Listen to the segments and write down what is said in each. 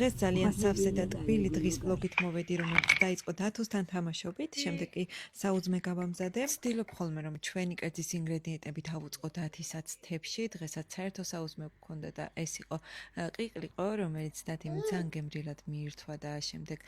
დღეს ძალიან სავსე და ტკბილი დღის ბლოგით მოვედი, რომელიც დაიწყო დათოსთან თამაშობით, შემდეგ კი საუძმე გავამზადე. ვცდილობ ხოლმე რომ ჩვენი კერძის ინგრედიენტები დავუწყოთ 10-საც თებში, დღესაც საერთო საუძმე გქონდა და ეს იყო ყიყლიყო, რომელიც დათიმ ძალიან გემრიელად მიირთვა და შემდეგ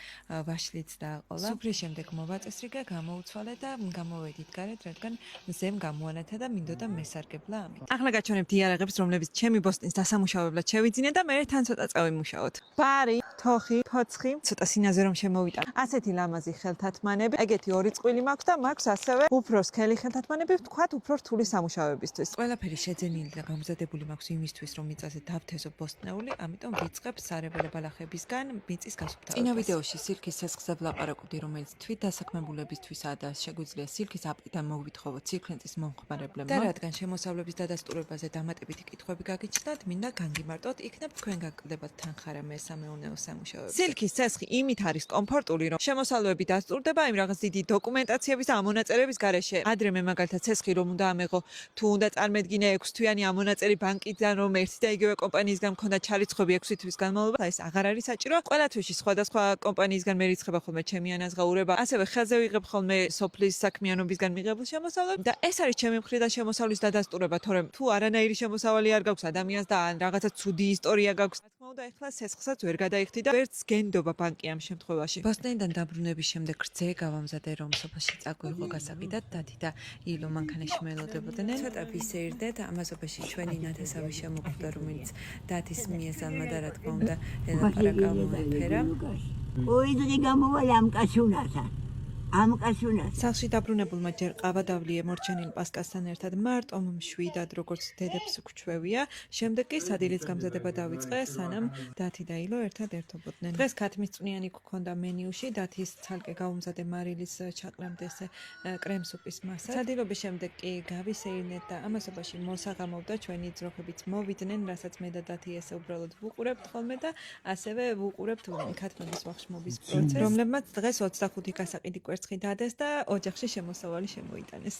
ვაშლიც დააყოლა. სუფრის შემდეგ მოვაწესრიგე, გამოუცვალე და გამოვედით გარეთ, რადგან ზემ გამოანათა და მინდოდა მესარგებლა ამით. ახლა გაჩვენებთ იარაღებს, რომლებიც ჩემი ბოსტნის დასამუშავებლად შევიძინე და მე თან ცოტა წავიმუშაოთ. ბარი, თოხი, ფოცხი, ცოტა სინაზე რომ შემოვიტან. ასეთი ლამაზი ხელთათმანები, ეგეთი ორი წყვილი მაქვს და მაქვს ასევე უფრო სქელი ხელთათმანები, ვთქვათ, უფრო რთული სამუშაოებისთვის. ყველაფერი შეძენილი და გამზადებული მაქვს იმისთვის, რომ მიწაზე დავთესო ბოსტნეული, ამიტომ ვიწყებ სარეველე ბალახებისგან მიწის გასუფთავებას. წინა ვიდეოში სილქის ცეცხლზე ვლაპარაკობდი, რომელიც თვით დასაქმებულებისთვისაა და შეგვიძლია სილქის აპლიდან მოგვითხოვოთ სილქლენტის მომხმარებლებმა. და რადგან შემოსავლების დადასტურებაზე დამატებითი კითხვები გაგიჩნდათ, მინდა განგიმარტოთ, იქნებ თქვენ გაგკდებათ თანხარა მესამეუნეო სამუშაოებზე. სილქის ცეცხლი იმით არის კომფორტული, რომ შემოსავლები დასტურდება იმ რაღაც დიდი დოკუმენტაციების და ამონაწერების გარეშე. ადრე მე მაგალითად ცეცხლი რომ უნდა ამეღო, თუ უნდა წარმედგინე 6 თვიანი ამონაწერი ბანკიდან, რომ ერთი და იგივე კომპანიისგან მქონდა ჩარიცხვები 6 თვის განმავლობაში, ეს აღარ არის საჭირო. ყველა თვეში სხვადასხვა კომპანიისგან მერიცხება ხოლმე ჩემი ანაზღაურება. ასევე ხელზე ვიღებ ხოლმე სოფლის საქმიანობისგან მიღებულ შემოსავლებს და ეს არის ჩემი მხრიდან შემოსავლის დადასტურება, თორემ თუ არანაირი შემოსავალი არ გაქვს ადამიანს და ან რაღაცა ცუდი ისტორია გაქვს, რა თქმა უნდა, ეხლა ცეცხლსაც ვერ გადაიხდი და ვერც გენდობა ბანკი ამ შემთხვევაში. ბოსტნიდან დაბრუნების შემდეგ რძე გავამზადე, რომ სოფელში წაგვიღო გასაკიდად, დათი და ილო მანქანაში მელოდებოდნენ. ცოტა ვისეირდეთ, ამასობაში ჩვენი ნათესავი შემოგვდა, რომელიც დათის მიეზალმა და რა თქმა უნდა, ელაპარაკა მოეფერა. ორი დღე გამოვალ ამ კაცუნასთან. სახლში დაბრუნებულმა ჯერ ყავა დავლიე მორჩენილ პასკასთან ერთად მარტო მშვიდად, როგორც დედებს გვჩვევია. შემდეგ კი სადილის გამზადება დავიწყე, სანამ დათი და ილო ერთად ერთობოდნენ. დღეს ქათმისწვნიანი გქონდა მენიუში, დათის ცალკე გავუმზადე მარილის ჩაყრამდეს კრემსუპის მასა. სადილობის შემდეგ კი გავისეირნეთ და ამასობაში მოსაღამოვდა, ჩვენი ძროხებიც მოვიდნენ, რასაც მე და დათი ესე უბრალოდ ვუყურებთ ხოლმე და ასევე ვუყურებთ ქათმების ვახშმობის პროცესს, რომლებმაც დღეს 25 გასაყიდი კვერცხი დადეს და ოჯახში შემოსავალი შემოიტანეს.